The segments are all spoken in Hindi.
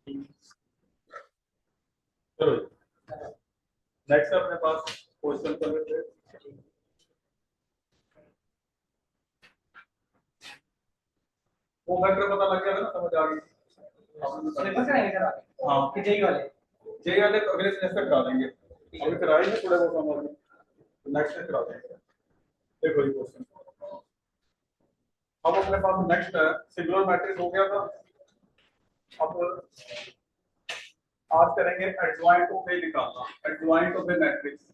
चलो नेक्स्ट अपने पास क्वेश्चन कर लेते हैं। वो फैक्टर पता लग गया था ना, समझ आ गई। सिलेबस कराएंगे सर आगे? हाँ कि जेई वाले? जेई वाले तो अगले सेमेस्टर करा देंगे, अभी कराए हैं थोड़े बहुत हम अभी, नेक्स्ट में करा देंगे। देखो ये क्वेश्चन अब अपने पास नेक्स्ट है, सिंगुलर मैट्रिक्स हो गया था। अब आज करेंगे एडजॉइंट ऑफ ए निकालना, adjoint of A matrix.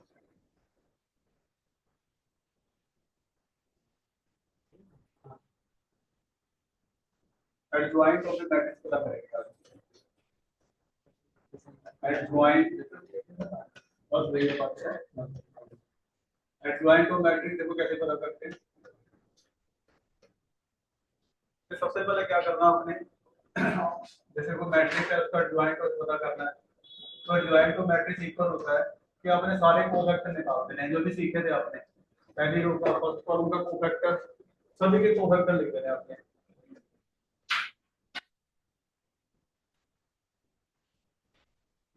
Adjoint of A matrix पता करेंगे एडजॉइंट, बस ये बात है। एडजॉइंट ऑफ मैट्रिक्स देखो कैसे पता करते हैं। तो सबसे पहले क्या करना आपने, जैसे कोई मैट्रिक्स है उसका एडजॉइंट पता करना है। तो एडजॉइंट ऑफ मैट्रिक्स इक्वल होता है कि आपने सारे कोफैक्टर निकालते हैं जो भी सीखे थे आपने, पहली रो का फर्स्ट कॉलम का कोफैक्टर, सभी के कोफैक्टर लिख देने आपने।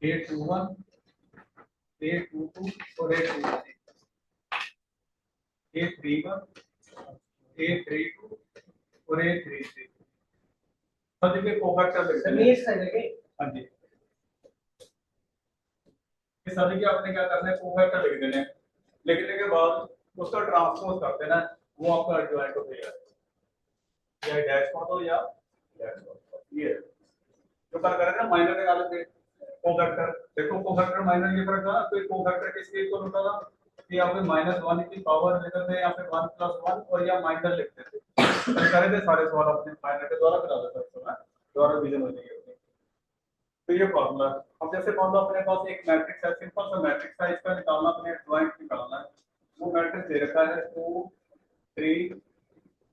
A21, A22 और A23, A31, A32 और A33, सभी के कोफैक्टर लिख देने। हाँ जी, ये सभी के आपने क्या करना है, कोफैक्टर लिख देने। लिखने के बाद उसका ट्रांसपोज कर देना, वो आपका एडजॉइंट हो गया, या डैश कर दो या डैश कर दो। ये जो कर रहे थे ना माइनर निकाले थे कोफैक्टर, देखो कोफैक्टर माइनर ये फर्क था ना, तो कोफैक्टर किसके इक्वल होता था कि आप -1 की पावर लेते थे या फिर 1+1 और या माइनर लिखते थे। तो करे थे सारे सवाल अपने माइनर के द्वारा करा देते थे ना, द्वारा डिवीजन हो जाएगी। तो ये फॉर्मूला। अब जैसे मान लो अपने पास एक मैट्रिक्स है, सिंपल सा मैट्रिक्स है, इसका निकालना अपने एडजॉइंट निकालना है। वो मैट्रिक्स दे रखा है 2 3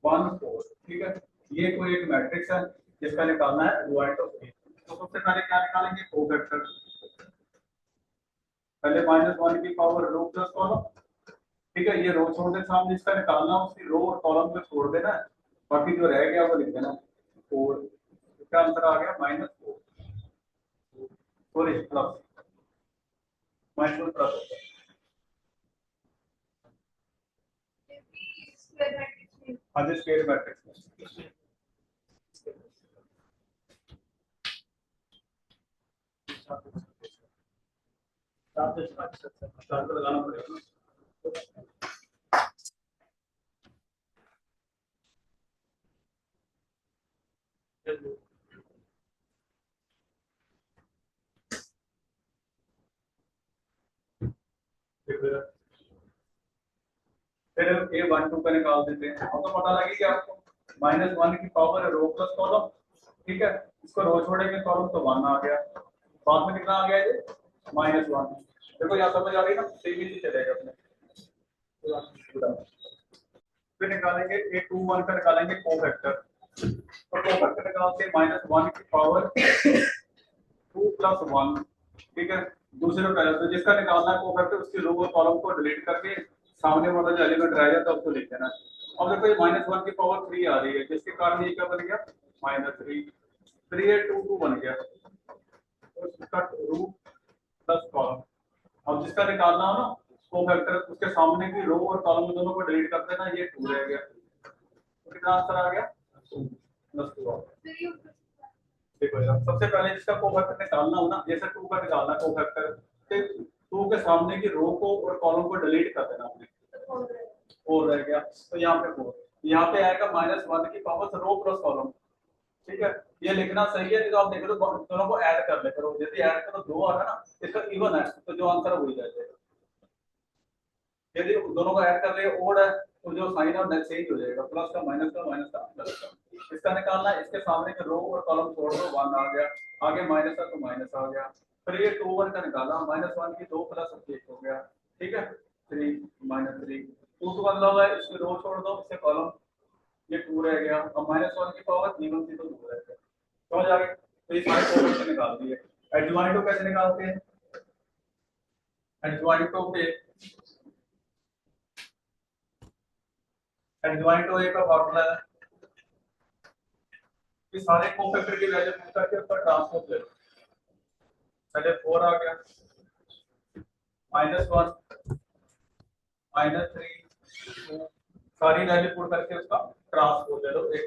1 4, ठीक है। ये कोई एक मैट्रिक्स है जिसका निकालना है एडजॉइंट ऑफ ए। तो सबसे पहले क्या निकालेंगे, कोफैक्टर। पहले -1 की पावर रो प्लस कॉलम, ठीक है। ये रो छोड़ दे सामने, इसका निकालना उसकी रो और कॉलम को छोड़ देना है, बाकी जो रह गया वो लिख देना 4। इसका आंसर आ गया -4, सॉरी प्लस, -1 प्लस। हाँ जी, स्क्वायर मैट्रिक्स में चार्ट लगाना पड़ेगा ना। फिर A12 का निकाल देते हैं, अब तो पता लगी कि आपको -1 की पावर रो प्लस कॉलम, ठीक है। इसको रो छोड़ेंगे कॉलम तो 1 आ गया, बाद में कितना आ गया ये -1। देखो यहाँ समझ आ रही है ना, सेम ही चलेगा अपने। फिर निकालेंगे A21 का निकालेंगे कोफैक्टर, तो कोफैक्टर निकालते हैं -1 की पावर 2+1, ठीक है। दूसरे पहले तो जिसका निकालना है कोफैक्टर उसकी रो और कॉलम को डिलीट करके सामने वाला जो एलिमेंट रह जाता है उसको लिख देना। अब देखो ये -1 की पावर 3 आ रही है, जिसके कारण ये क्या बन गया -3, 3A22 बन गया, तो इसका रूट प्लस कॉलम। अब जिसका निकालना हो ना कोफैक्टर, उसके सामने की रो और कॉलम दोनों को डिलीट कर देना, ये 2 रह गया, तो कितना आंसर आ गया +2। देखो यार, सबसे पहले जिसका कोफैक्टर निकालना हो ना, जैसे 2 का निकालना है कोफैक्टर, फिर 2 के सामने की रो को और कॉलम को डिलीट कर देना आपने, 4 रह गया, तो यहाँ पे 4, यहाँ पे आएगा -1 की पावर रो प्लस कॉलम, ठीक है। ये लिखना सही है, नहीं तो आप देख लो दोनों को ऐड कर ले करो, यदि ऐड करो 2 आ रहा है ना, इसका इवन है तो जो आंसर है वही जाएगा। यदि दोनों को ऐड कर रहे हैं ओड है तो जो साइन है वो चेंज हो जाएगा, प्लस का माइनस का माइनस का प्लस का। इसका निकालना है, इसके सामने के रो और कॉलम छोड़ दो, 1 आ गया, आगे माइनस का तो माइनस आ गया। फिर ये 2 1 का निकाला, -1 की 2 प्लस 1 हो गया, ठीक है। 3 -3, 2 तो मतलब है, इसके रो छोड़ दो, इससे कॉलम, ये 2 रह गया, अब -1 की पावर इवन थी तो 2 रह गया, समझ आ गया। तो ये सारे कोफिशिएंट निकाल दिए। एडजॉइंट कैसे निकालते हैं, एडजॉइंट पे एडजॉइंट का फॉर्मूला है कि सारे कोफैक्टर की वैल्यू पुट करके उसका ट्रांसपोज ले लो। पहले 4 आ गया, -1 -3 2, सारी वैल्यू पुट करके उसका ट्रांसपोज ले लो एक।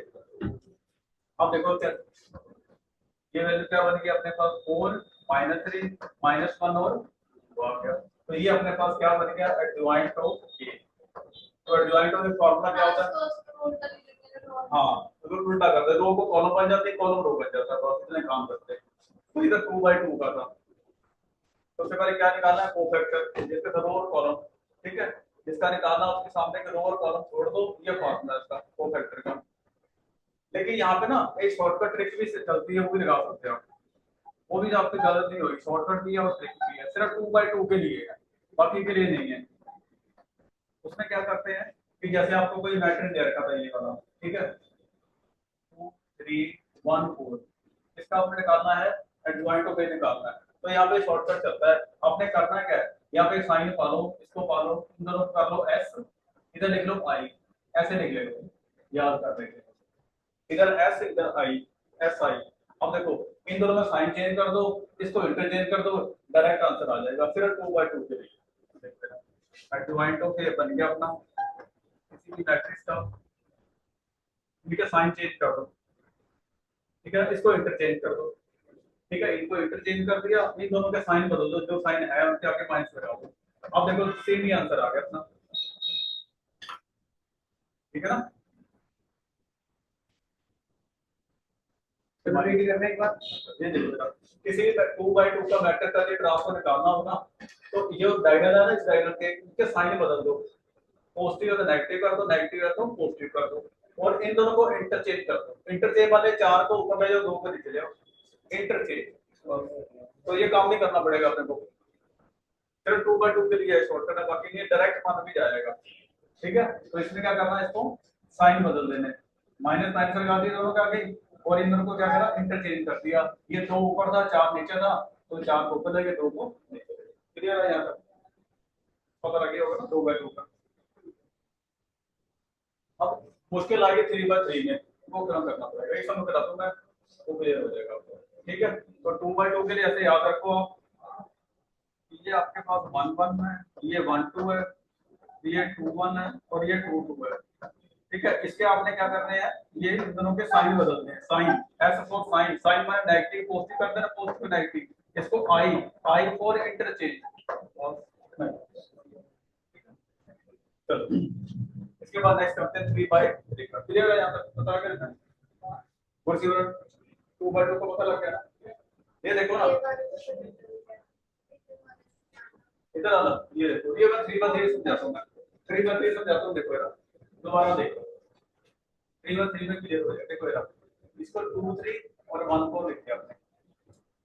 अब देखो क्या ये वैल्यू क्या बन गई अपने पास 4 -3 -1 और 2 आ गया। तो ये अपने पास क्या बन गया एडजॉइंट ऑफ ए। तो एडजॉइंट ऑफ फॉर्मूला क्या होता है? हाँ तो उल्टा करते रो को कॉलम बन जाती है, कॉलम रो बन जाता है, बस इतने काम करते हैं। तो इधर 2/2 का था, तो सबसे पहले क्या निकालना है कोफैक्टर जिसके रो और कॉलम, ठीक है, जिसका निकालना उसके सामने के रो और कॉलम छोड़ दो, ये फॉर्मूला इसका कोफैक्टर का। लेकिन यहाँ पे ना एक शॉर्टकट ट्रिक भी चलती है, वो भी लगा सकते हो आप, वो भी आपकी गलत नहीं होगी, शॉर्टकट भी है और ट्रिक भी है, सिर्फ 2/2 के लिए है, बाकी के लिए नहीं है। उसमें क्या करते हैं कि जैसे आपको कोई मैट्रिक्स दे रखा था ये वाला, ठीक है 2 3 1 4, इसका आपने निकालना है एडजॉइंट ऑफ ए निकालना है। तो यहाँ पे शॉर्टकट चलता है, आपने करना क्या है यहाँ पे साइन पालो, इसको पालो, इन दोनों को कर लो एस, इधर लिख लो आई, ऐसे लिख लो, याद कर लेंगे, इधर एस इधर आई, एस आई। अब देखो इन दोनों में साइन चेंज कर दो, इसको इंटरचेंज कर दो, डायरेक्ट आंसर आ जाएगा, फिर 2/2 के लिए एडजॉइंट ऑफ ए बन गया अपना किसी भी मैट्रिक्स का, इनका साइन चेंज कर दो, ठीक है, इसको इंटरचेंज कर दो, ठीक है, इनको इंटरचेंज कर दिया, इन दोनों के साइन बदल दो, जो साइन है उनके आगे माइनस लगा दो। अब देखो सेम ही आंसर आ गया अपना, ठीक है ना। सिंपलीटी करने के बाद ये देखो बेटा, किसी 2/2 का वेक्टर का ये ट्रांसफर निकालना हो ना, तो ये डायगोनल है ना, इस डायगोनल के इनके साइन बदल दो, पॉजिटिव है तो नेगेटिव कर दो, नेगेटिव है तो पॉजिटिव कर दो, और इन दोनों को इंटरचेंज कर दो, इंटरचेंज वाले 4 को ऊपर ले जाओ, 2 को नीचे ले आओ, इंटरचेंज। तो ये काम नहीं करना पड़ेगा अपने को, सिर्फ 2/2 के लिए शॉर्टकट है, बाकी नहीं डायरेक्ट मान भी जाएगा, ठीक है। तो इसमें क्या करना है, इसको साइन बदल देने, माइनस माइनस लगा दिया दोनों के आगे, और इन दोनों को क्या करा इंटरचेंज कर दिया, ये 2 ऊपर था 4 नीचे था, तो 4 को ऊपर लेके 2 को नीचे, क्लियर है यहाँ तक, पता लग गया होगा ना 2/2 का। अब मुश्किल आ गई 3/3 में, वो काम करना पड़ेगा, एक समय बता दूं मैं, वो क्लियर हो जाएगा आपको, ठीक है। तो 2/2 के लिए ऐसे याद रखो आप, ये आपके पास 1 1 है, ये 1 2 है, ये 2 1 है, और ये 2 2 है, ठीक है। इसके आपने क्या करने हैं, ये इन दोनों के साइन बदलने हैं, sign S for sign, sign माने नेगेटिव पॉजिटिव कर देना, पॉजिटिव नेगेटिव, इसको आई, आई फॉर इंटरचेंज, चलो इसके बाद नेक्स्ट करते हैं 3/3 का, क्लियर है यहाँ तक, पता कर लेना कुर्सी पर 2/2 को पता लग गया ना। ये देखो ना इधर आना, ये देखो ये मैं 3/3 समझाता हूँ, मैं 3/3 समझाता हूँ, देखो यार दोबारा देखो 3/3 में क्लियर हो जाएगा, देखो यार इसको 2 3 और 1 4 लिख दिया आपने,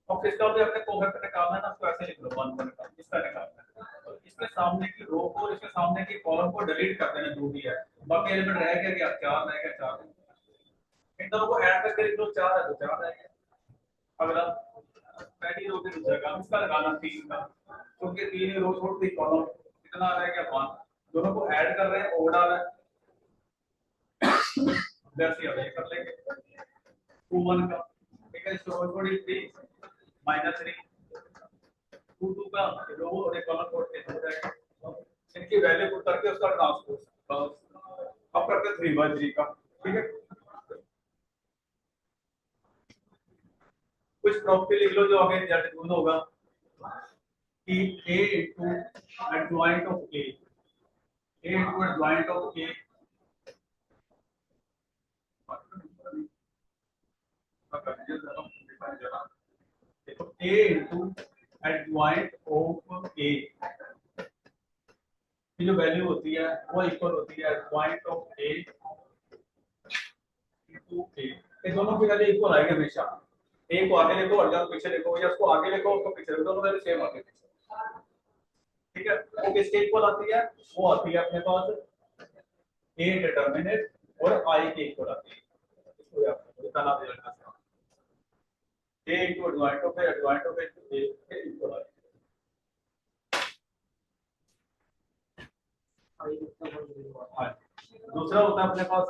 और किसका भी अपने कोफैक्टर निकालना है ना, उसको ऐसे लिख लो 1 1 का, इसका निकालना है, और इसके सामने की रो को और इसके सामने की कॉलम को डिलीट कर देना, जो भी है बाकी एलिमेंट रह गया क्या 4 रह गया 4, इन दोनों को ऐड करके लिख लो, 4 है तो 4 रह गया। अगला पहली रो के दूसरा काम इसका लगाना 3 का, क्योंकि 3 ही रो छोड़ दी कॉलम, कितना रह गया 1, दोनों को ऐड कर रहे हैं, ओ डाल है वैसे अब ये कर लेंगे 2 1 का, ठीक है, इसको रो छोड़ी 3 -3 2 2 का रो और एक कॉलम छोड़ के हो जाएगा, इनकी वैल्यू पुट करके उसका ट्रांसपोज, अब करते हैं 3/3 का, ठीक है। कुछ प्रॉपर्टी लिख लो जो आगे रिजल्ट यूज होगा कि a into adjoint of a, a into adjoint of a, देखो a into adjoint of a की जो वैल्यू होती है वो इक्वल होती है adjoint of a into a, ये दोनों की वैल्यू इक्वल आएगी हमेशा, a को आगे लिखो और जब पीछे लिखो, या उसको आगे लिखो उसको पीछे लिखो, दोनों वैल्यू सेम आगे पीछे, ठीक है। वो किसके इक्वल आती है, वो आती है अपने पास a डिटरमिनेंट और i के इक्वल आती है, इसको आपको बताना पड़ेगा, a into adjoint of a, adjoint of a के इक्वल आती है। हाँ दूसरा होता है अपने पास,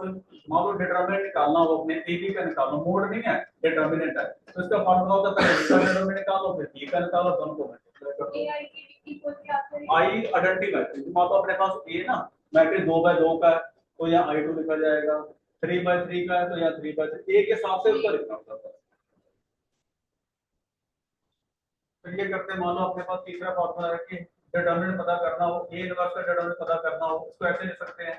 मान लो डिटरमिनेंट निकालना हो अपने ए बी का निकालो, मोड नहीं है, डिटरमिनेंट है, तो इसका फार्मूला होता है पहले डिटरमिनेंट निकालो फिर बी का निकालो, दोनों को मल्टीप्लाई कर दो। आई आइडेंटिटी मैट्रिक्स, मान लो अपने पास ए ना मैट्रिक्स 2 बाय 2 का है, तो यहाँ I2 लिखा जाएगा, 3 बाय 3 का है तो यहाँ 3 बाय 3, ए के हिसाब से उसका लिखना होता है। फिर ये करते हैं, मान लो अपने पास तीसरा फार्मूला है कि डिटरमिनेंट पता करना हो, ए इनवर्स का डिटरमिनेंट पता करना हो, इसको ऐसे लिख सकते हैं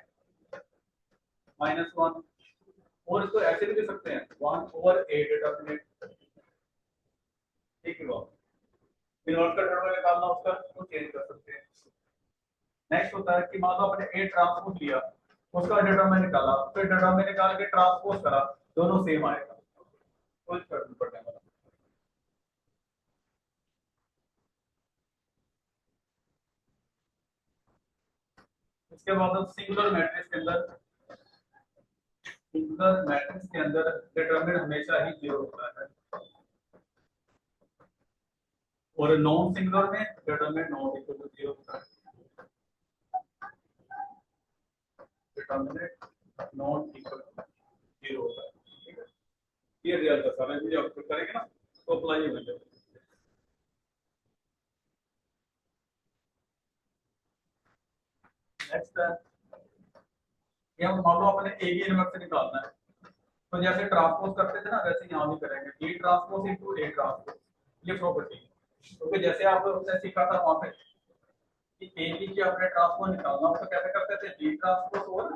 -1, और इसको ऐसे भी लिख सकते हैं 1/a डिटरमिनेंट, ठीक है। इनवर्स का डिटरमिनेंट निकालना उसका, उसको चेंज कर सकते हैं। नेक्स्ट होता है कि मान लो अपने ए ट्रांसपोज लिया, उसका डिटरमिनेंट निकाला, फिर डिटरमिनेंट निकाल के ट्रांसपोज करा, दोनों सेम आएगा, कुछ फर्क नहीं पड़ने वाला। इसके बाद सिंगुलर मैट्रिक्स के अंदर, सिंगुलर मैट्रिक्स के अंदर डिटरमिनेंट हमेशा ही 0 होता है, और नॉन सिंगुलर में डिटरमिनेंट नॉट इक्वल टू 0 होता है, डिटरमिनेंट नॉट इक्वल टू 0 होता है, ठीक है। ये रियल का सारा जो आप करेंगे ना तो अप्लाई हो जाएगा। नेक्स्ट है, ये हम मान लो अपने ए बी इनवर्स से निकालना है, तो जैसे ट्रांसपोज करते थे ना वैसे यहाँ भी करेंगे, B transpose into A transpose, ये प्रॉपर्टी, क्योंकि जैसे आपने सीखा था वहां पे कि ए बी की अपने ट्रांसपोज निकालना हो तो कैसे करते थे, बी ट्रांसपोज और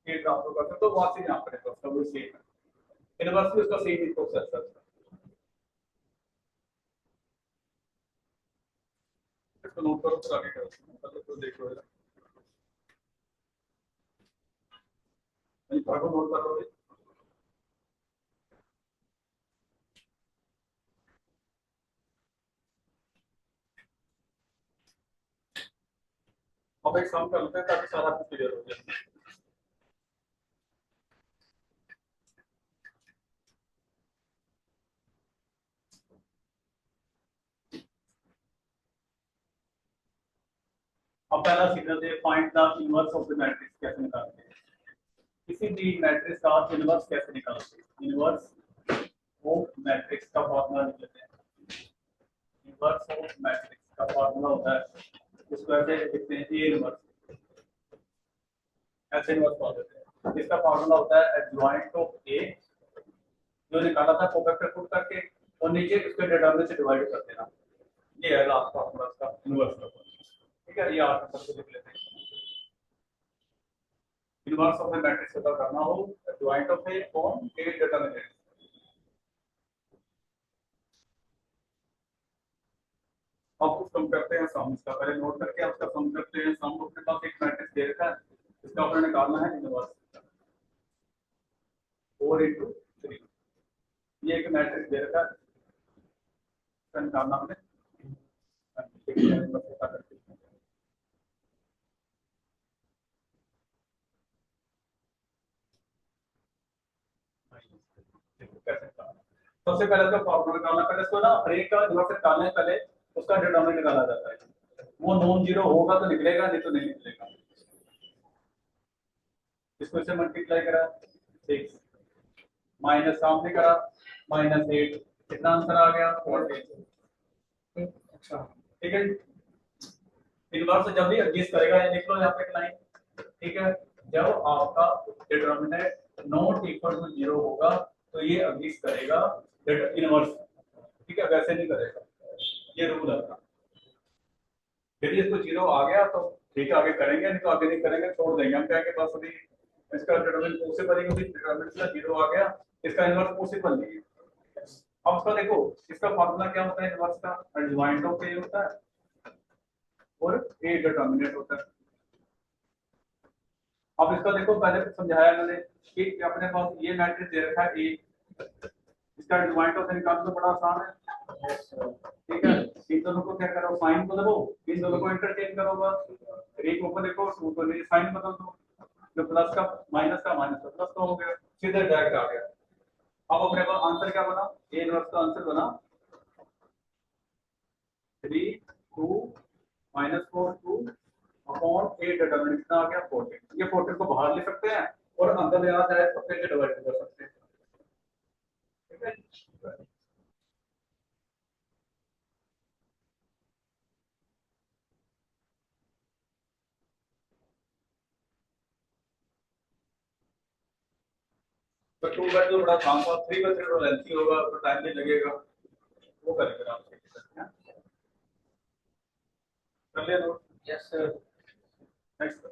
ए ट्रांसपोज करते, तो वापस यहाँ पर तो सब सेम है, इनवर्स भी उसका सेम ही प्रोसेस है। इसको नोट करो फिर आगे करो, मतलब तो देखो नहीं पढ़ो, नोट कर लो। अब एक काम कर लेते हैं ताकि सारा कुछ क्लियर हो जाए। अब पहला सीक्वेंस है, find the inverse of the matrix, कैसे निकालते हैं किसी भी मैट्रिक्स का इनवर्स, कैसे निकालते हैं, इनवर्स ऑफ मैट्रिक्स का फॉर्मूला लिख लेते हैं। इनवर्स ऑफ मैट्रिक्स का फॉर्मूला होता है, इसको ऐसे लिखते हैं ए इनवर्स, ऐसे इनवर्स बोल देते हैं। इसका फॉर्मूला होता है एडजॉइंट ऑफ ए, जो निकाला था कोफैक्टर पुट करके, और नीचे उसके डिटरमिनेंट से डिवाइड कर देना, ये है लास्ट फॉर्मूला इसका इनवर्स का, ठीक है। ये 8 नंबर से लिख लेते हैं। इनवर्स ऑफ ए मैट्रिक्स पता करना हो, adjoint of A form A determinant. अब कुछ कम करते हैं सम, इसका पहले नोट करके आप उसका सम करते हैं। सम अपने पास एक मैट्रिक्स दे रखा है, इसका आपने निकालना है इनवर्स 4 × 3, ये एक मैट्रिक्स दे रखा है, इसका निकालना हमने सबसे पहले तो फॉर्मूला निकालना, पहले इसको ना हर एक का इनवर्स निकालने से पहले उसका डिटरमिनेंट निकाला जाता है, वो नॉन जीरो होगा तो निकलेगा, नहीं तो नहीं निकलेगा। इसको इसे मल्टीप्लाई करा 6 माइनस सामने करा -8, कितना आंसर आ गया 40। अच्छा ठीक है, इनवर्स जब भी एडजस्ट करेगा, ये लिख लो यहाँ पे एक लाइन, ठीक है। जब आपका डिटरमिनेंट नॉट इक्वल टू 0 होगा तो ये एडजस्ट करेगा इनवर्स, ठीक है, वैसे नहीं करेगा, ये रूल है। यदि इसको 0 आ गया तो ठीक है आगे करेंगे, नहीं तो आगे नहीं करेंगे, छोड़ देंगे हम, क्या के पास अभी इसका डिटरमिनेंट पॉसिबल है, क्योंकि डिटरमिनेंट का 0 आ गया, इसका इनवर्स पॉसिबल नहीं है। अब उसका देखो, इसका फार्मूला क्या होता है इनवर्स का, एडजॉइंट ऑफ ए होता है और ए डिटरमिनेंट होता है। अब इसका देखो, पहले समझाया मैंने कि अपने पास ये मैट्रिक्स दे रखा है ए, इसका एडजॉइंट ऑफ ए निकालना तो बड़ा आसान है, ठीक है। इन दोनों को क्या करो, साइन बदलो, इन दोनों को इंटरचेंज करो बस, एक ऊपर देखो टू को नीचे साइन बदल दो, जो प्लस का माइनस का प्लस का हो गया, सीधे डायरेक्ट आ गया। अब अपने पास आंसर क्या बना, ए इनवर्स का आंसर बना 3 2 -4 2 अपॉन ए डिटरमिनेंट कितना आ गया 14। ये 14 को बाहर ले सकते हैं और अंदर ले आता है तो फिर से डिवाइड कर सकते हैं। ठीक है, तो 2 का जो बड़ा काम था 3 का थोड़ा लेंथी होगा तो टाइम भी लगेगा, वो करेंगे आप कर लिया नोट। Yes sir. नेक्स्ट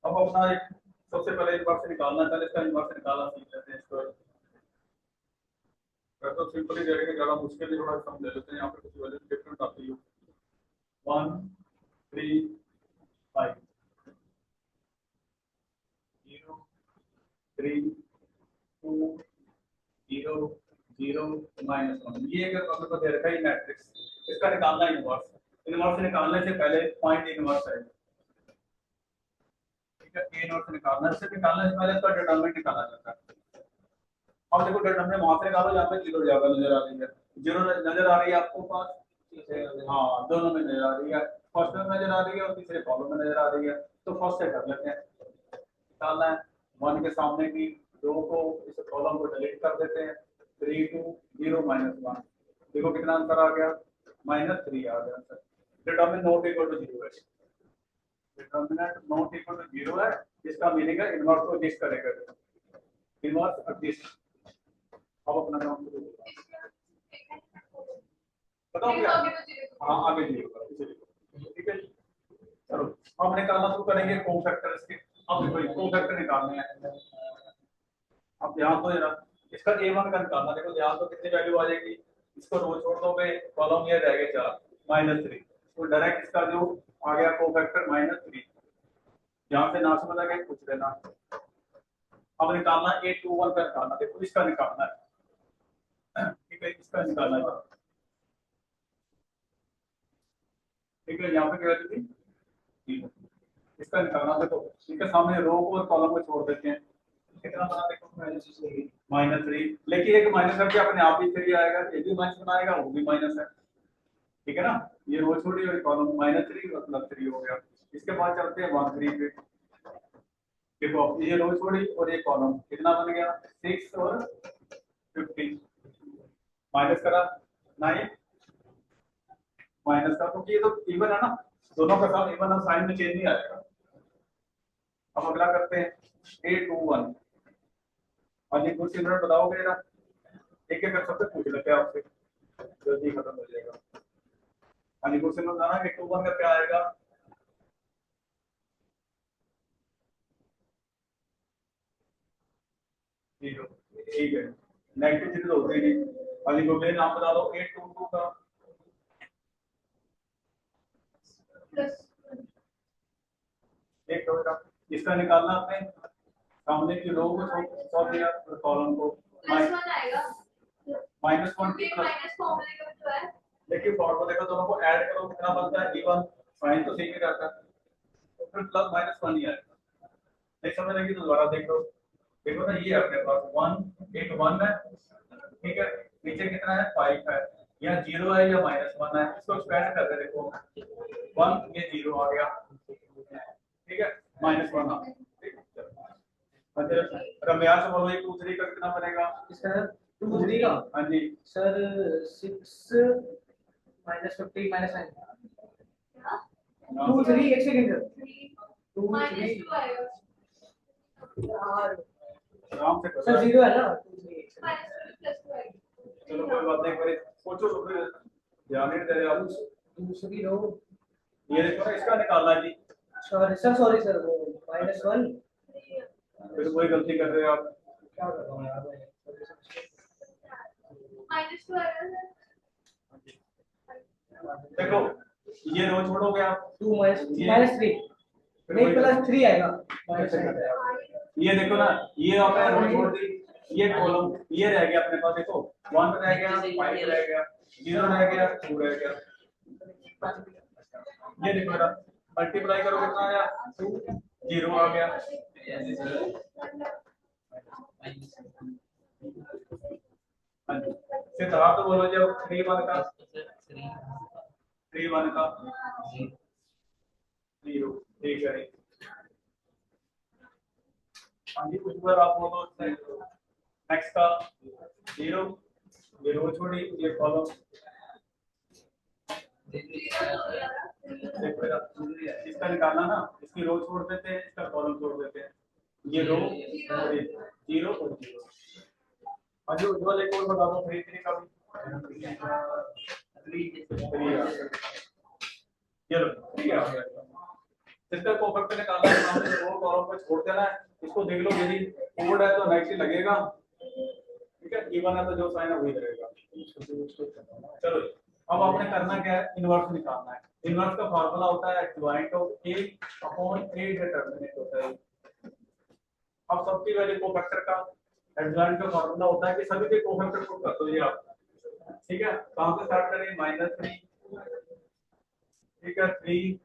अब अपना एक सबसे पहले एक बार से निकालना है, पहले इसका एक बार से निकालना सीख लेते हैं इसको। तो सिंपली करेंगे, ज्यादा मुश्किल नहीं, थोड़ा समझ ले लेते हैं। यहाँ पे कुछ वैल्यू डिफरेंट आती है 1 3 5 0 3 2 0 0 -1। ये अगर हमने को दे रखा है मैट्रिक्स, इसका निकालना है इनवर्स। इनवर्स निकालने से पहले पॉइंट इनवर्स है, ठीक है। ए इनवर्स निकालना से निकालने से पहले इसका डिटरमिनेंट निकाला जाता है। अब देखो डिटरमिनेंट वहां से निकालो जहाँ पे 0 ज्यादा नजर आ रही है, 0 नजर आ रही है आपको पास, हाँ दोनों में नजर आ रही है, फर्स्ट में नजर आ रही है और तीसरे कॉलम में नजर आ रही है। तो फर्स्ट से कर लेते हैं, निकालना है 1 के सामने की रो को, इस कॉलम को डिलीट कर देते हैं। 3 2 0 -1, देखो कितना आंसर आ गया -3 आ गया answer. Determinant not equal to 0 है, डिटरमिनेंट नॉट इक्वल टू 0 है, इसका मीनिंग है इनवर्स को डिस करेगा, इनवर्स एडजस्ट। अब अपना काम शुरू बताओ क्या, हाँ आगे जी, ठीक है। चलो अब निकालना शुरू करेंगे कोफैक्टर्स के। अब देखो कोफैक्टर निकालने हैं, अब ध्यान दो जरा, इसका a1 का निकालना। देखो ध्यान दो कितनी वैल्यू आ जाएगी, इसको रो छोड़ दोगे कॉलम ये रह गया 4 -3, तो डायरेक्ट इसका जो आ गया कोफैक्टर -3। यहाँ से ना समझ आ गया पूछ लेना। अब निकालना a21 का निकालना, देखो इसका निकालना है, ठीक है इसका निकालना है, ठीक है। यहाँ पे क्या थी, इसका निकालना। देखो इसके सामने रो को और कॉलम को छोड़ देते हैं, कितना बना देखो -3, लेकिन एक माइनस करके अपने आप ही 3 आएगा, ये भी माइनस बनाएगा वो भी माइनस है, ठीक है ना। ये रो छोड़ी और कॉलम -3 और +3 हो गया। इसके बाद चलते हैं 1 3 पे, देखो ये रो छोड़ी और ये कॉलम कितना बन गया 6 और 15, माइनस करा 9 माइनस का, क्योंकि ये तो इवन है ना, दोनों का सम इवन है, साइन में चेंज नहीं आएगा। अब अगला करते हैं a21, और ये कुछ मिनट बताओगे ना, एक एक कर सबसे पूछ लेते हैं आपसे, जल्दी खत्म हो जाएगा। हाँ कुछ मिनट बताना a21 का क्या आएगा, जीरो, ठीक है। नेगेटिव चीज तो होती नहीं, अभी को मेरे नाम बता दो a22 का, एक तो बेटा इसका निकालना आपने, सामने की रो को सॉल्व किया और कॉलम को -1 देखिए फॉर्मूले का दोनों को ऐड करो कितना बनता है इवन, साइन तो सेम ही रहता है, तो फिर +-1 ही आएगा। नहीं समझ लगी तो दोबारा देखो, देखो ना ये अपने पास 1 एक 1 है, ठीक है, नीचे कितना है 5 है, यहाँ 0 है या -1 है, इसको एक्सपेंड कर दे, देखो 1 ये 0 आ गया, ठीक है -1 आ गया। रम्या से बोलो 2 3 का कितना बनेगा सर 2 3 का, हाँ जी सर 6 -50 -9 2 3 एक सेकंड सर 2 3 आराम से सर 0 है ना 2 3 चलो कोई बात नहीं, कोई सोचो तो फिर ध्यान नहीं दे रहे आप। दूसरी रो, ये देखो ना इसका निकालना है जी, सॉरी सर वो -1, फिर कोई गलती कर रहे हो आप, क्या कर रहा हूँ यार मैं, देखो ये रो छोड़ोगे आप 2 -3 नहीं +3 आएगा, ये देखो ना, ये आपने रो छोड़ दी, ये कॉलम ये रह गया अपने पास, देखो 1 रह गया 5 रह गया 0 रह गया 2 रह गया, ये देखो ना मल्टीप्लाई करो कितना आया 2 0 आ गया, हाँ जी सिद्धार्थ बोलो जब 3 1 का 3 1 का 0 ठीक है। हाँ जी कुछ बार आप बोलो नेक्स्ट का 0 ये रो छोड़ी ये कॉलम इसका निकालना ना, इसकी रो छोड़ देते हैं, इसका कॉलम छोड़ देते हैं, ये रो और ये 0 और 0। अभी उज्जवल एक और बता दो 3 3 का भी 3 ये लो 3 आ गया। इसका कोफैक्टर निकालना है, हमने रो कॉलम को छोड़ देना है। इसको देख लो यदि ओड है तो नेगेटिव लगेगा, ठीक है, इवन है तो जो साइन है वही रहेगा। चलो अब आपने करना क्या है, इनवर्स निकालना है। इनवर्स का फार्मूला होता है adjoint of a upon a determinant होता है। अब सबकी वैल्यू कोफैक्टर का एडजॉइंट का फार्मूला होता है कि सभी के कोफैक्टर पुट कर दो ये आप, ठीक है। कहां से स्टार्ट करें, -3, ठीक है, 3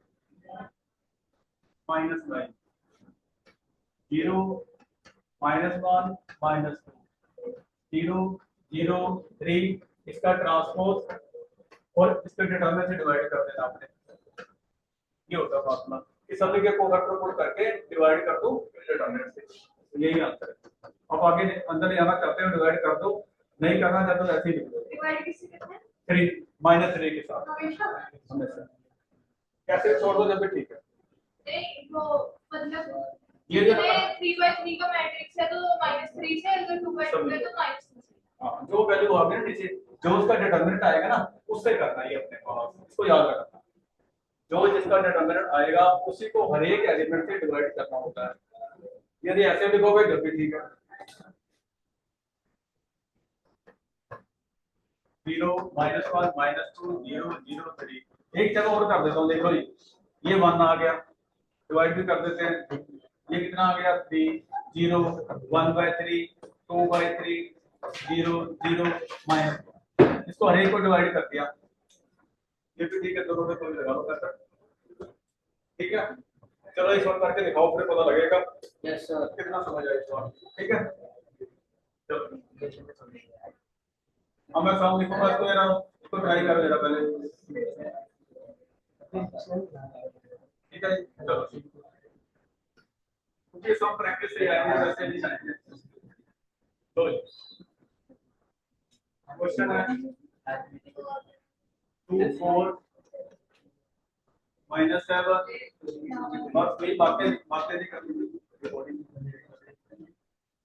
-9 0 -1 -2 0 0 3 इसका ट्रांसपोज और इसके डिटरमिनेंट से डिवाइड कर देना आपने। ये होता है फार्मूला कि सभी के कोफैक्टर पुट करके डिवाइड कर दो डिटरमिनेंट से, यही आंसर है। अब आगे अंदर ले जाना चाहते हो डिवाइड कर दो, नहीं करना चाहते तो ऐसे ही लिख दो। डिवाइड किससे करते हैं, 3 -3 के साथ हमेशा कैसे छोड़ दो जब भी ठीक है। नहीं वो मतलब ये जो 3/3 का मैट्रिक्स है तो -3 से, अगर 2/2 है तो -2 से। हाँ जो वैल्यू आ गई ना नीचे, जो उसका डिटरमिनेंट आएगा ना उससे करना है ये अपने पास, इसको याद रखना। जो जिसका डिटरमिनेंट आएगा उसी को हर एक एलिमेंट से डिवाइड करना होता है। यदि ऐसे लिखोगे जब भी ठीक है। 0 -1 -2 0 0 3 एक जगह और कर देता हूँ, देखो ये 1 आ गया, डिवाइड भी कर देते हैं, ये कितना आ गया 3 0 1/3 2/3 0 0 माइनस, इसको हर एक को डिवाइड कर दिया, ये भी ठीक है, दोनों में कोई लगा लो कर, ठीक है। चलो इस बार करके दिखाओ फिर पता लगेगा यस सर कितना समझ आया इस बार, ठीक है। चलो अब मैं सम लिखूंगा, इसको जरा इसको ट्राई करो जरा पहले, ठीक है। चलो क्योंकि सब प्रैक्टिस से आएंगे वैसे नहीं आएंगे। तो क्वेश्चन है 2 4 -7 बस वही बातें बातें नहीं करनी,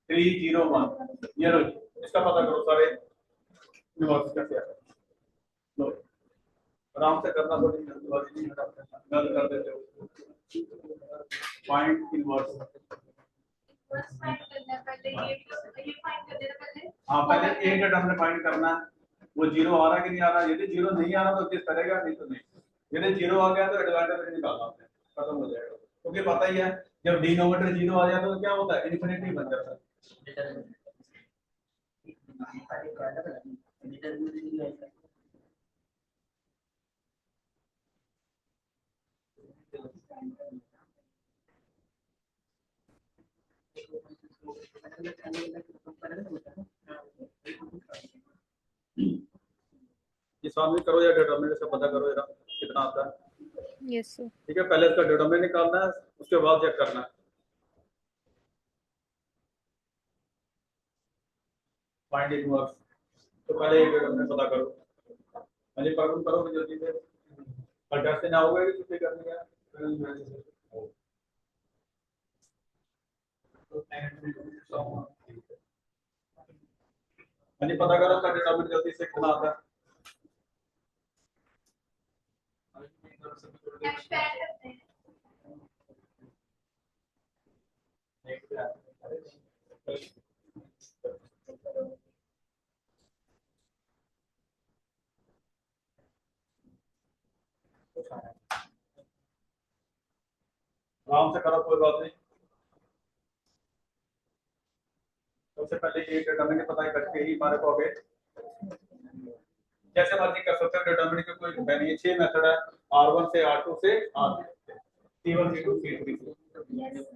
3 0 1 ये लो इसका पता करो सारे इनवर्स कैसे आता है। लो आराम से करना, थोड़ी जल्दबाजी नहीं गलत कर देते हो। पॉइंट इनवर्स, बस फाइंड करना है पहले, ये फाइंड कर देना पहले। हाँ पहले ए का टर्म फाइंड करना है, वो 0 आ रहा कि नहीं आ रहा, यदि 0 नहीं आ रहा तो किस करेगा, नहीं तो नहीं, यदि 0 आ गया तो एडवांटेज निकालना आपने, खत्म हो जाएगा। क्योंकि पता ही है जब डिनोमिनेटर 0 आ जाता है तो क्या होता है, इन्फिनिटी बन जाता है। ये सामने करो या डिटरमिनेंट से पता करो जरा कितना आता है। Yes sir. ठीक है, पहले इसका डिटरमिनेंट निकालना है, उसके बाद चेक करना है। फाइंड इनवर्स, तो पहले ये डिटरमिनेंट पता करो, पहले परफॉर्म करो फिर जल्दी से, और डर से ना होगा कि छुट्टी करनी है। पहले पता करो उसका डिटरमिनेंट जल्दी से कितना आता है। एक्सपेंड करते हैं। आराम से करो, कोई बात नहीं। सबसे पहले ये डिटरमिनेंट पता करके ही हमारे को आगे जैसे मर्जी कर सकते हो, डिटरमिनेंट का कोई नहीं है, 6 मेथड है, R1 से R2 से R3 C1 C2 C3 yes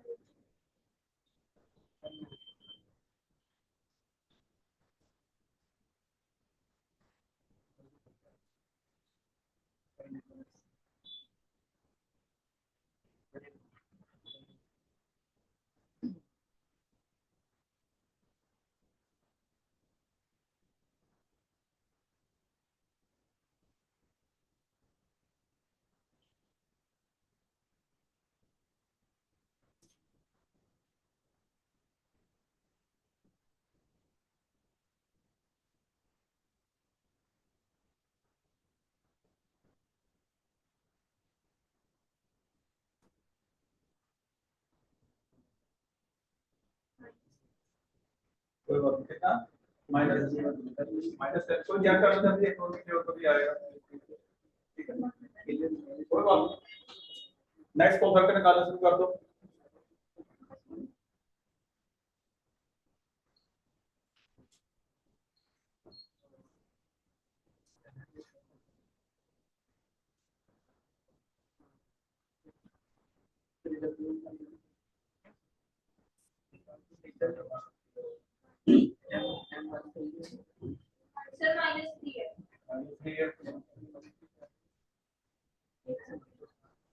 कोई बात नहीं, कितना माइनस माइनस कोई क्या कर सकता है, कोई भी और भी आएगा, ठीक है कोई बात नहीं। नेक्स्ट को फैक्टर निकालना शुरू कर दो। सर -3 है।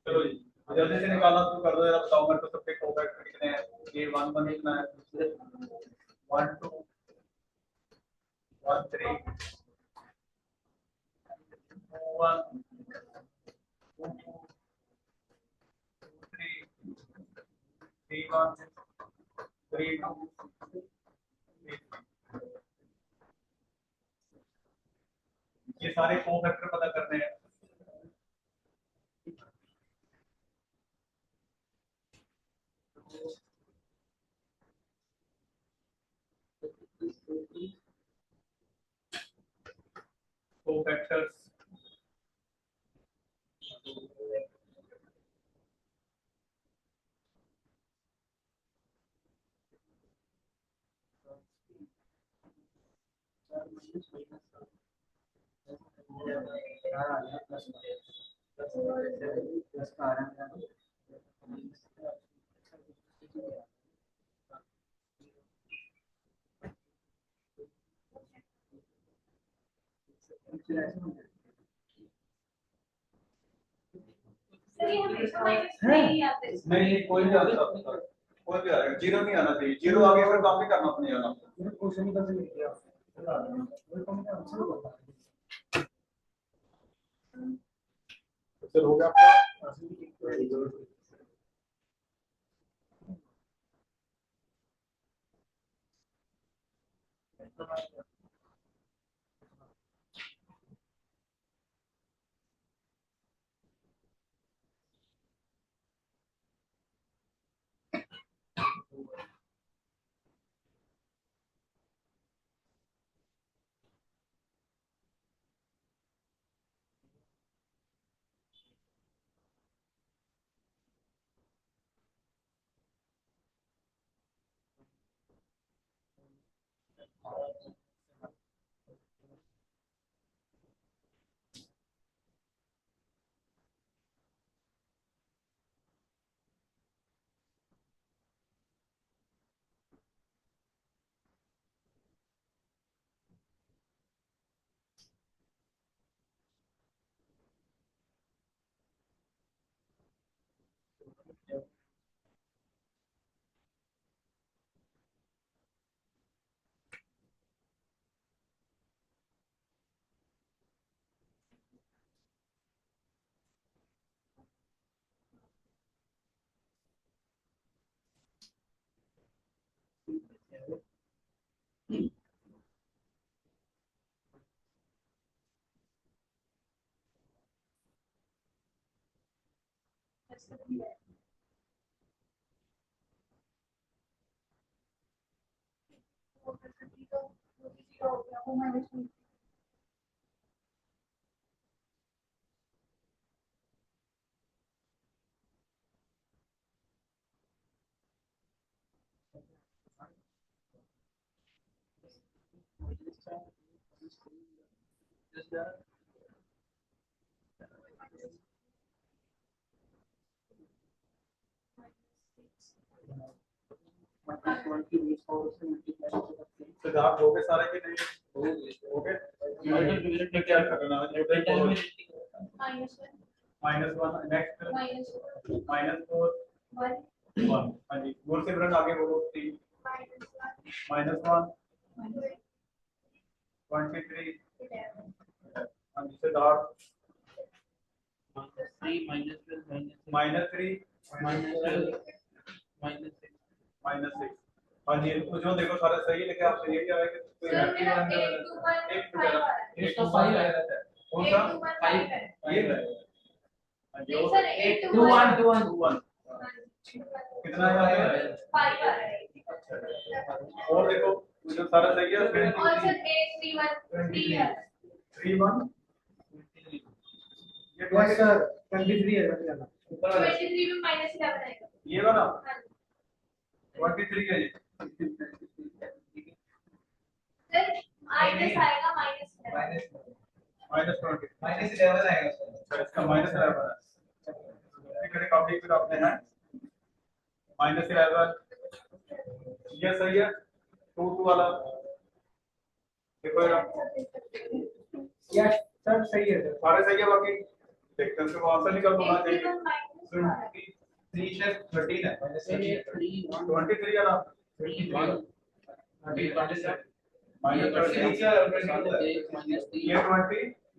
चलो जी जल्दी से निकालना शुरू कर दो जरा, बताओ मेरे को सबके कोफैक्टर कितने हैं। ये 1 1 कितना है, 1 2 1 3 2 1 2 3 3 1 3 2 ये सारे कोफैक्टर पता करने हैं। कोफैक्टर्स सर ये हमेशा -3 ही आते हैं। नहीं कोई भी आ सकता है, कोई भी आएगा, जीरो नहीं आना चाहिए, जीरो आगे फिर काम नहीं करना अपने जाना। क्वेश्चन ही कैसे लिख दिया, वो कौन सा आंसर होगा। सर हो गया आपका। सिद्धार्थ हो गए सारे के नहीं हो गए, यूनिट में क्या करना है, -1 नेक्स्ट -4 1 हाँ जी गुड सिमरन आगे बोलो 3 -1 23 हाँ जी सिद्धार्थ -3 -3 -3 -6 हाँ जी जो देखो सारे सही लेके आपसे ये क्या है कि कोई सर हैप्पी मेरा अंदर 8 2 1 एक 5 आ रहा है। इसका 5 आया रहता है कौन सा 8 2 1 5 है। ये है हाँ जी नहीं सर 8 2 2 1 1 2 1 2 1 कितना है यहाँ पे? 5 आ रहा है। अच्छा और देखो तो सारा सही है। और सर 8 3 1 3 है 3 1 ये यस सर 23 है सर 23 में -11 आएगा। ये वाला हाँ 23 है ये। सर माइनस आएगा -11 -20 -11 आएगा सर। सर इसका -11 है। ठीक है कॉपी फिर आपने है -11 ये सही है 2 2 वाला देखो यार यस सर सही है सर। सारे सही है बाकी देखते हैं उसको आंसर निकल होना चाहिए 3 से 13 है -23 वाला ये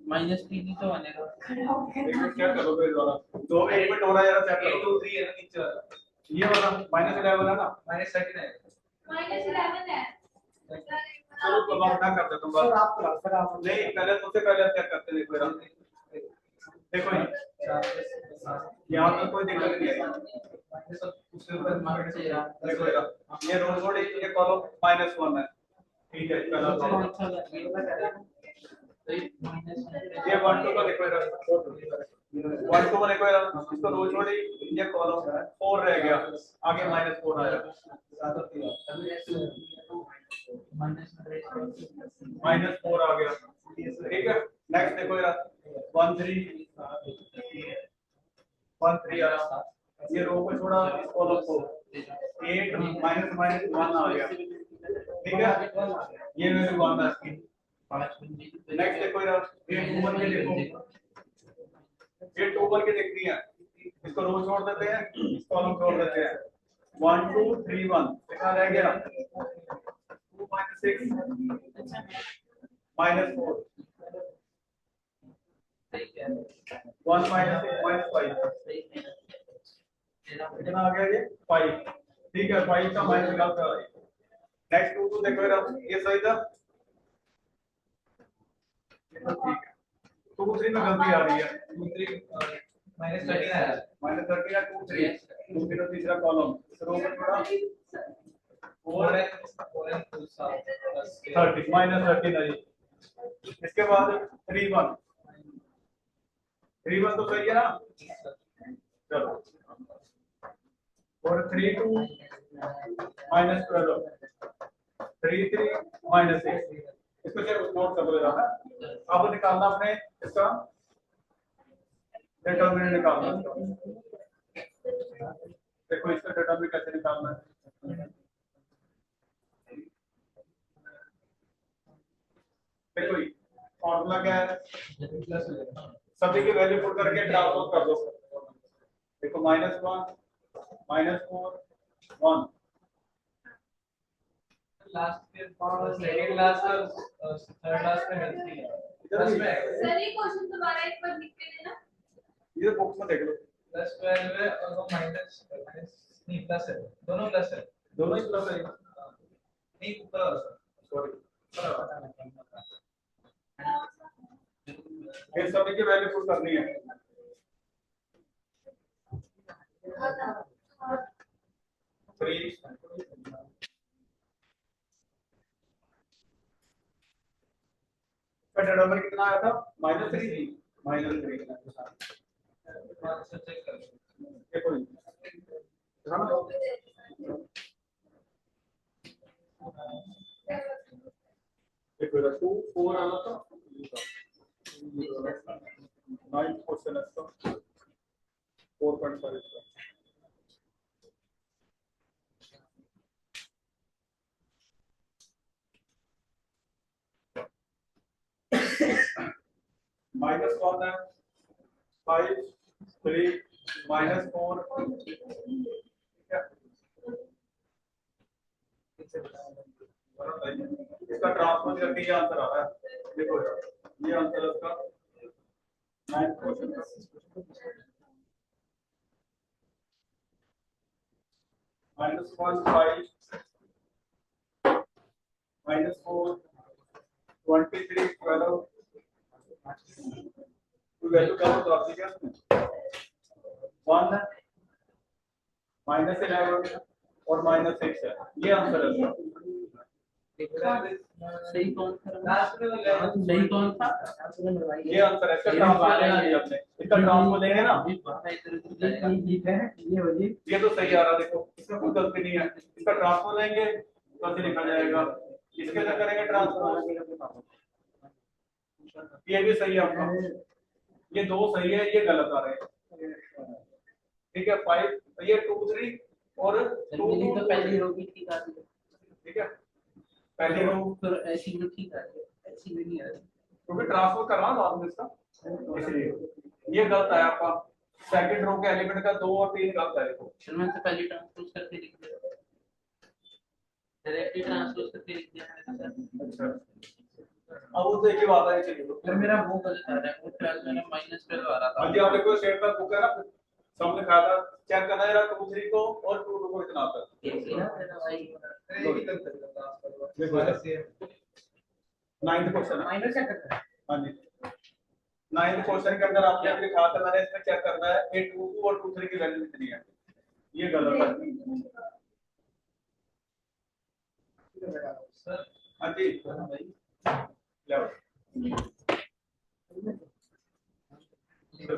20 -3 ही तो बनेगा। एक मिनट क्या करो फिर वाला 2 1 मिनट हो रहा है यार चेक करो 2 3 है ना नीचे वाला ये वाला -11 है ना -13 है -11 है चलो तो बात ना करते तुम बात सर आप नहीं पहले सबसे पहले चेक करते देखो यार देखो यहाँ पे कोई दिक्कत नहीं है उसके ऊपर देखो यार ये रोल नोड ये कॉलम -1 है ठीक है पहला प्रॉब्लम ये 1 2 का देखो यार 1 2 देखो यार इसको रोल नोड ये कॉलम 4 रह गया आगे -4 आया -4 आ गया ठीक है नेक्स्ट देखो यार 1 3 1 3 आया ये रो को छोड़ा इस कॉलम को 8 -1 आ गया ठीक है ये वैल्यू 1 है इसकी नेक्स्ट देखो यार ये 2 1 के देखो ये 2 1 के देखनी है इसको रो छोड़ देते हैं इस कॉलम छोड़ देते हैं 1 2 3 1 कितना रह गया 2 -6 -4 1 -6 -5 कितना आ गया ये 5 ठीक है 5 का माइनस निकाल कर नेक्स्ट 2 2 देखो यार ये सही था ये तो ठीक है 2 3 में गलती आ रही है 2 3 -13 है -13 है 2 3 2 3 तीसरा कॉलम इस रो में थोड़ा 30 -13 है ये इसके बाद 3 1 3 1 तो सही है ना चलो और 3 2 -12 3 3 -6 इसको सिर्फ नोट कर लो जरा अब निकालना अपने इसका डिटरमिनेंट निकालना इसका देखो इसका डिटरमिनेंट कैसे निकालना है देखो फॉर्मूला क्या है सभी की वैल्यू पुट करके ट्रांसपोज कर दो देखो -1 -4 1 लास्ट के सेकंड लास्ट और थर्ड लास्ट में मिलती है प्लस में सर ये क्वेश्चन दोबारा एक बार लिख के देना ये बुक्स में देख लो +12 है और वो माइनस नहीं प्लस है दोनों प्लस है दोनों ही प्लस है नहीं ऊपर सॉरी फिर सभी की वैल्यू पुट करनी है थ्री का डिनोमिनेटर कितना आया था -3 -3 चेक कर देखो देखो 2 4 आना था 9 क्वेश्चन है इसका 4.5 इसका माइनस कौन है 5 3 -4 इसका ट्रांसफर करके ये आंसर आ रहा है देखो ये आंसर है इसका 9 क्वेश्चन का -1 5 -4 23 12 वैल्यू क्या होता है ठीक है 1 -11 और -6 है ये आंसर है सही कौन था? लास्ट में सही कौन था? ये आंसर है इसका। ट्रांसफर लेना चाहिए आपने, इसका ट्रांसफर लेंगे ना ये तो सही आ रहा, देखो इसमें कोई गलती नहीं है। इसका ट्रांसफर लेंगे तो ऐसे लिखा जाएगा, इसके अंदर करेंगे ट्रांसफर, ये भी सही है आपका। ये दो सही है, ये गलत आ रहे हैं। ठीक है 5 ये 2 3 और 2 मेरी 2 तो पहली रो की ठीक आ रही है। ठीक है पहले रो फिर ऐसी भी ठीक आ रही है, ऐसी भी नहीं आ रही। क्योंकि ट्रांसफर करना बाद में इसका, इसलिए ये गलत है आपका। सेकंड रो के एलिमेंट का 2 और 3 गलत है देखो। फिर मैंने तो पहले ट्रांसपोज करके लिख दिया, डायरेक्टली ट्रांसपोज करके लिख दिया मैंने। अच्छा अब वो तो एक ही बात है, चलिए तो फिर मेरा वो गलत आ रहा है, वो 12 मैंने -12 आ रहा था। हाँ जी आप देखो शेयर का बुक है ना, सामने खाया था, चेक करना है 2 3 को और 2 2 को इतना आता है। एक लिया मेरा भाई। नाइन्थ क्वेश्चन है। माइनस क्या करता है? हाँ जी 9th क्वेश्चन के अंदर आपने लिखा था, मैंने इसमें चेक करना है ये 2 2 और 2 3 की वैल्यू कितनी है, ये गलत है। सर हाँ जी ले आओ। चलो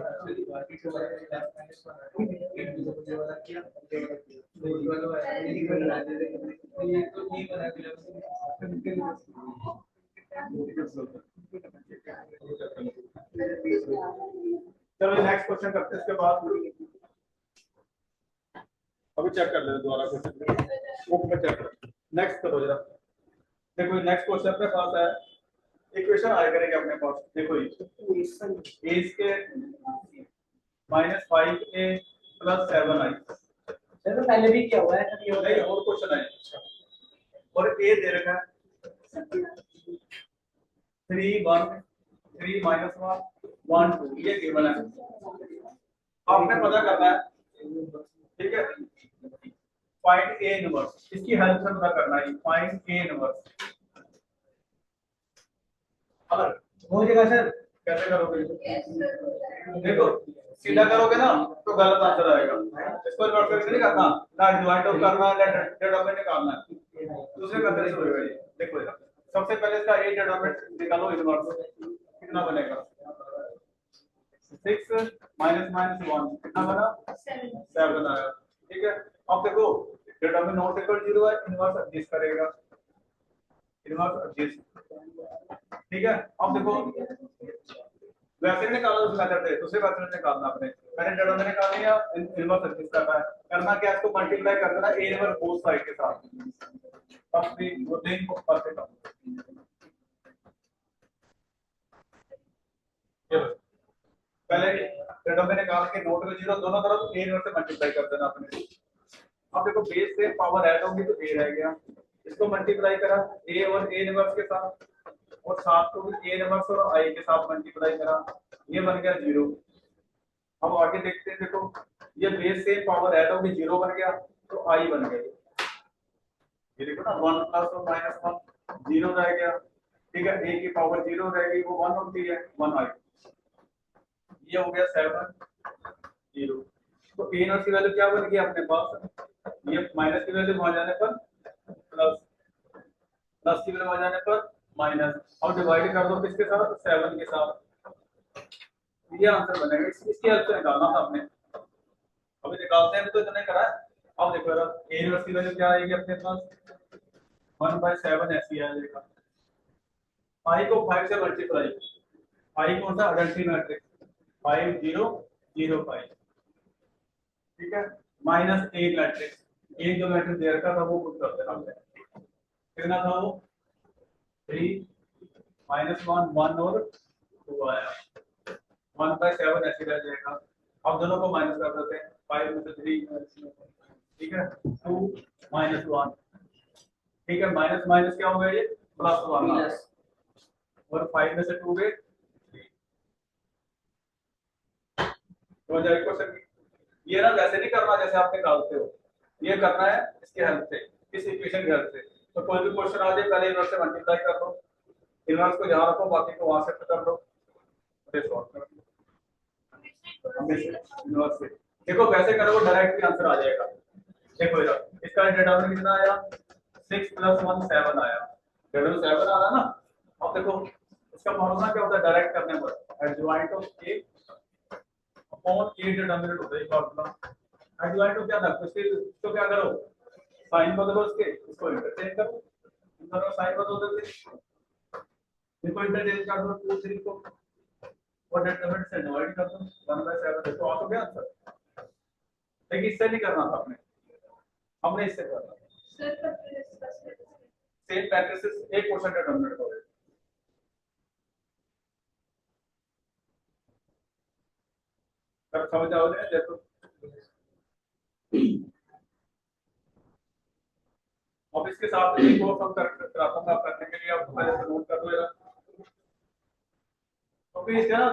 नेक्स्ट क्वेश्चन करते हैं इसके बाद, अभी चेक कर ले दोबारा क्वेश्चन बुक में चेक करो। नेक्स्ट करो जरा, देखो नेक्स्ट क्वेश्चन अपने पास है, इक्वेशन आया करेंगे अपने पास, देखो ये इसके -5a + 7i सर तो पहले भी किया हुआ है कभी नहीं और क्वेश्चन है, और a दे रखा है 3 1 3 -1 1 2 ये गिवन है, आपने पता करना है। ठीक है फाइंड a इनवर्स, इसकी हेल्प से पता करना है फाइंड a इनवर्स। अगर हो जाएगा सर। कैसे करोगे, देखो सीधा करोगे ना तो गलत आंसर आएगा, इसको इन्वर्स करके नहीं करना, ना डिवाइड ऑफ करना है ना डिनोमिनेटर निकालना है, दूसरे मेथड से होएगा ये। देखो इधर सबसे पहले इसका a डिनोमिनेटर निकालो, इनवर्स कितना बनेगा 6 -1 कितना बना 7 आया। ठीक है अब देखो डिनोमिनेटर नॉट इक्वल 0 है, इनवर्स एडजस्ट करेगा, इनवर्स एडजस्ट। ठीक है अब देखो वैसे निकालो उस मेथड से, दूसरे मेथड से निकालना आपने, मैंने डिनोमिनेटर निकाल लिया, इनवर्स एडजस्ट करना है, करना क्या इसको मल्टीप्लाई कर देना a इनवर्स बोथ साइड के साथ, तब भी वो दिन को परफेक्ट होगा। चलो पहले डिनोमिनेटर निकाल के नोट में 0 दोनों तरफ a इनवर्स से मल्टीप्लाई कर देना आपने। अब देखो बेस से पावर ऐड होगी तो a रह गया, इसको मल्टीप्लाई करा a और a इनवर्स के साथ, और साथ को भी a इनवर्स और i के साथ मल्टीप्लाई करा, ये बन गया 0। अब आगे देखते हैं, देखो ये बेस से पावर ऐड होगी 0 बन गया तो i बन गया, ये देखो ना 1 + और -1 0 रह गया। ठीक है a की पावर 0 रहेगी वो 1 होती है 1i, ये हो गया 7 0। तो a इनवर्स की वैल्यू क्या बन गई अपने पास, ये माइनस की वैल्यू वहां जाने पर प्लस, प्लस की वैल्यू वहां जाने पर माइनस, और डिवाइड कर दो किसके साथ 7 के साथ, ये आंसर बनेगा। इसकी हेल्प से निकालना था आपने, अभी निकालते हैं तो इतना करा है। अब देखो जरा a इनवर्स की वैल्यू क्या आएगी अपने पास 1/7 ऐसी आ जाएगा, i को 5 से मल्टीप्लाई, i कौन सा आइडेंटिटी मैट्रिक्स 5 0 0 5। ठीक है -a मैट्रिक्स, एक जो मैट्रिक्स दे रखा था वो पुट कर देना हमने, कितना था वो 3 -1 1 और 2 आया, 1/7 ऐसे रह जाएगा। अब दोनों को माइनस कर देते हैं, 5 में से 3, ठीक है 2 -1, ठीक है माइनस माइनस क्या हो गया ये +1, और 5 में से 2 गए 3। तो जाए क्वेश्चन ये ना वैसे नहीं करना जैसे आप निकालते हो, ये करना है इसके हेल्प से, इस इक्वेशन की हेल्प से। तो कोई भी क्वेश्चन आ जाए पहले इनवर्स से मल्टीप्लाई कर दो, इनवर्स को जहां रखो बाकी को वहां शिफ्ट कर दो, फिर सॉल्व कर दो इनवर्स से। देखो वैसे करोगे डायरेक्टली आंसर आ जाएगा। देखो इधर इसका डिनोमिनेटर कितना आया 6 + 1 7 आया, रेवेन्यू 7 आ रहा है ना। अब देखो इसका फॉर्मूला क्या होता है डायरेक्ट करने पर adjoint of A upon A determinant होता है फॉर्मूला। एडजॉइंट को क्या था इसको क्या करो साइन बदलो इसके इसको इंटरचेंज करो इन दोनों साइन बदल देते इनको इंटरचेंज कर दो 2 3 को और डिटरमिनेंट से डिवाइड कर दो 1/7 तो आ तो गया आंसर। लेकिन इससे नहीं करना था हमने इससे करना था सेम मैट्रिसेस एक क्वेश्चन डिटरमिनेंट करो। तब समझ आओ ना देखो अब इसके साथ एक और सम कराता हूं आप करने के लिए आप पहले से नोट कर लो जरा क्योंकि इसका ना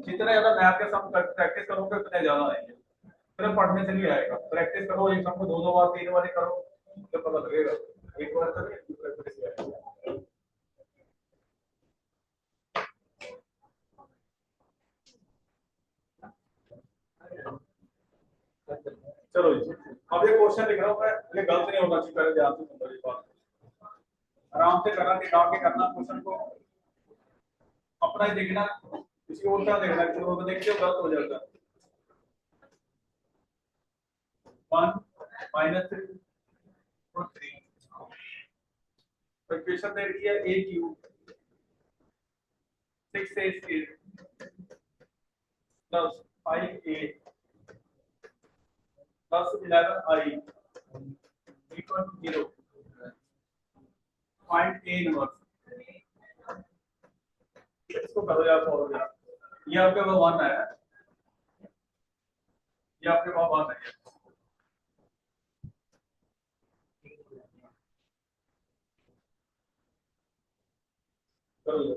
जितना ज्यादा मैथ के सम प्रैक्टिस करोगे उतने ज्यादा आएंगे सिर्फ पढ़ने से नहीं आएगा प्रैक्टिस करो एक सम को 2 बार 3 बार करो तो पता लगेगा एक बार करें दूसरा कैसे आएगा। चलो जी अब ये क्वेश्चन लिख रहा हूं मैं ये गलत नहीं होना चाहिए पहले ध्यान से सुनो ये बात आराम से करना दिखा के करना क्वेश्चन को अपना ही देखना किसी और का देखना किसी और को देखते हो गलत हो जाता है 1 -3 और 3 तो इक्वेशन दे रखी है a cube 6a square plus 5a plus 11i equal to 0 point a inverse इसको करो यार सॉल्व यार ये आपके पास 1 है ये आपके पास 1 है करो ये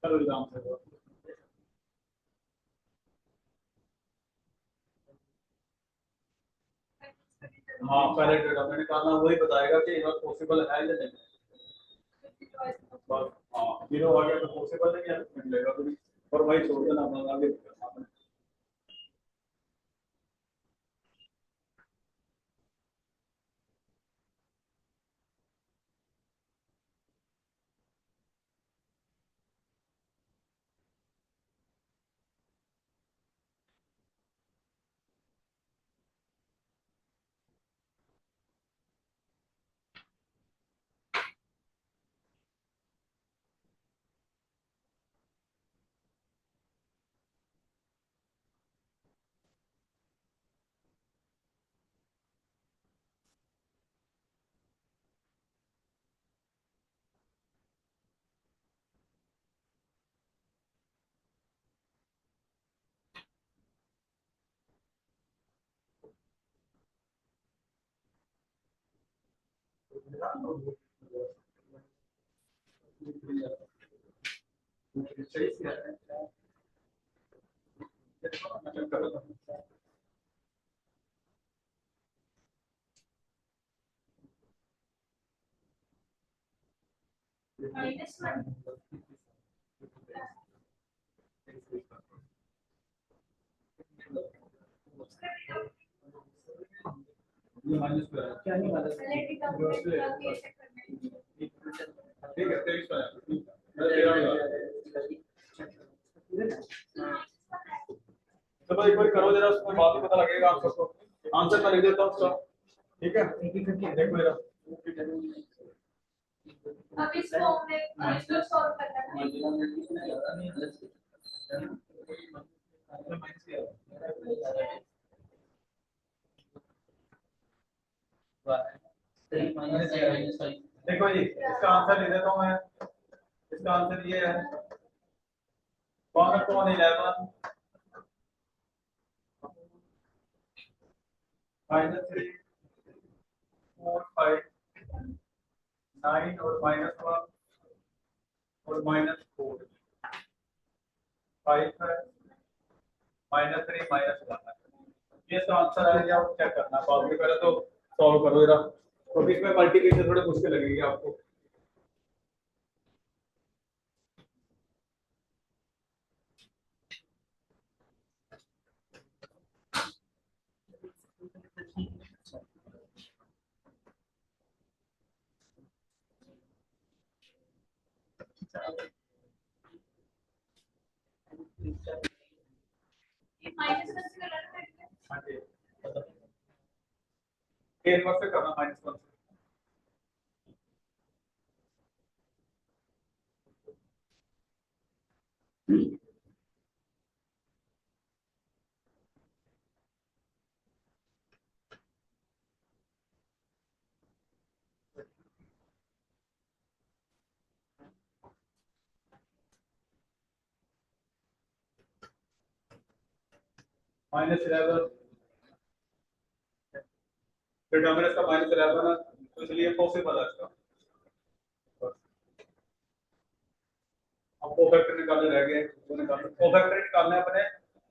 करो एग्जाम से हाँ पहले डिटरमिनेंट करना वही बताएगा कि यह पॉसिबल है या नहीं बस हाँ 0 आ गया तो पॉसिबल है क्या मिलेगा तो और वही छोड़ देना अपना आगे करना -1 ये माइनस पे है क्या नहीं वाला पहले डिटरमिनेंट का केस करना है ठीक है 23 पे है मैं 13 चलो एक बार करो जरा उसमें बात ही पता लगेगा आंसर को आंसर मैं लिख देता हूं उसका ठीक है एक एक करके देखो जरा अब इस फॉर्म में इसको सॉल्व करना है देखो जी इसका आंसर लिख देता हूँ मैं। इसका आंसर ये है कौन कौन 11 -3 4 5 9 और -1 और -4 5 है -3 -1 है। ये इसका आंसर है या चेक करना बाद में, पहले तो सॉल्व करो जरा, क्योंकि इसमें मल्टीप्लिकेशन थोड़ी मुश्किल लगेगी आपको। माइनस वन से करना है। हाँ जी ए इनवर्स से करना -1 से। -11 डिटर्मिनेंट का -11 है, तो इसलिए पॉसिबल है इसका। अब कोफैक्टर निकालने रह गए, वो निकालना कोफैक्टर निकालना है अपने,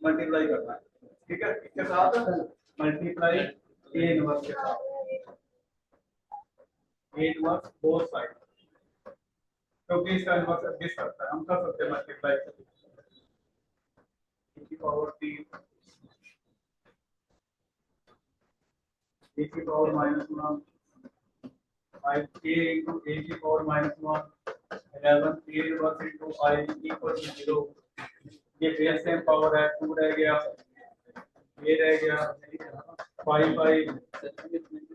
मल्टीप्लाई करना है, ठीक है, इसके साथ मल्टीप्लाई ए इनवर्स के साथ, ए इनवर्स बोथ साइड, क्योंकि इसका इनवर्स एग्जिस्ट करता है, हम कर सकते हैं मल्टीप्लाई e की पावर 3 e की power -1 I a into a की power -1 11 a inverse into I equal to 0। ये बेस सेम पावर है 2 रह गया, ये रह गया 5 by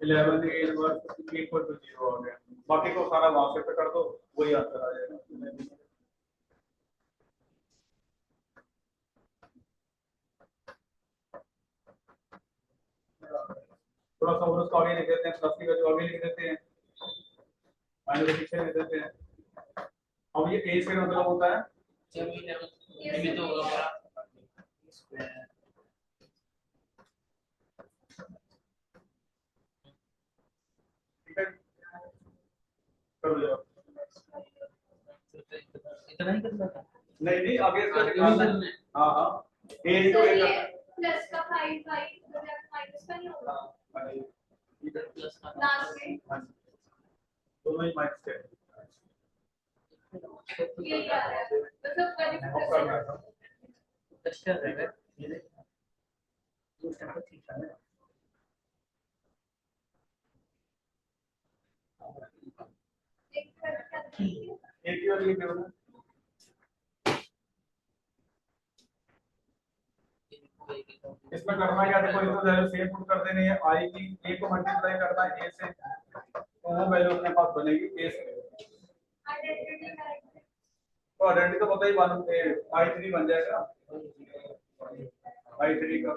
11 a inverse equal to 0 आ गया। बाकी को सारा वहां से कर दो, वही आंसर आ जाएगा। थोड़ा सा और उसको आगे लिख देते हैं, प्लस की वैल्यू आगे लिख देते हैं, माइनस के पीछे लिख देते हैं। अब ये ए से मतलब होता है ये तो होगा ठीक है, करो जरा। इतना ही करना था। नहीं नहीं आगे इसका आगे भी निकालना करना है। है। हाँ हाँ ए तो into a ये करना है। प्लस का 5 बाई माइनस का नहीं होगा हाँ, हाँ, इधर प्लस का लास्ट में हाँ, दोनों ही माइनस के ये आ रहा है तो सब अब करना है। अच्छा रहेगा। एक ही वाली लिख दो। इसमें करना क्या, देखो इनको वैल्यू सेम पुट कर देनी है, आई की ए को मल्टीप्लाई करना है ए से, तो वो वैल्यू अपने पास बनेगी ए से। तो आइडेंटिटी तो पता ही बन आई 3 बन जाएगा, I3 का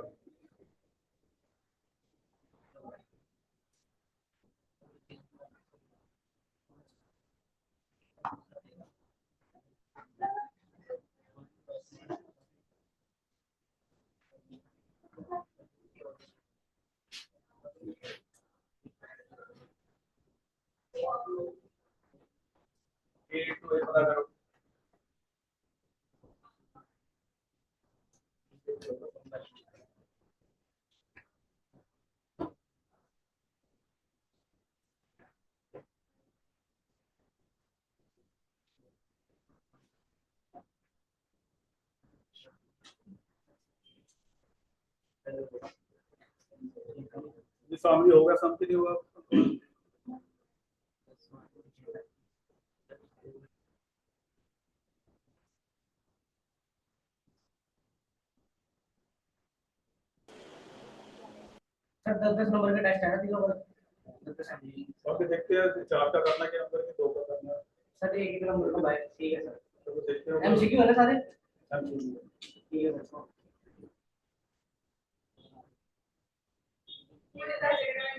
ए टू ए पता करो। ये सामने होगा, समथिंग नहीं होगा। सर 10 नंबर का टेस्ट है ना तीनों का। और देखते हैं 4 का करना क्या नंबर की 2 का करना है, सर एक एक नंबर का बाय ठीक है सर। तो देखते हैं एमसीक्यू है ना सारे MCQ। ठीक है सर। ये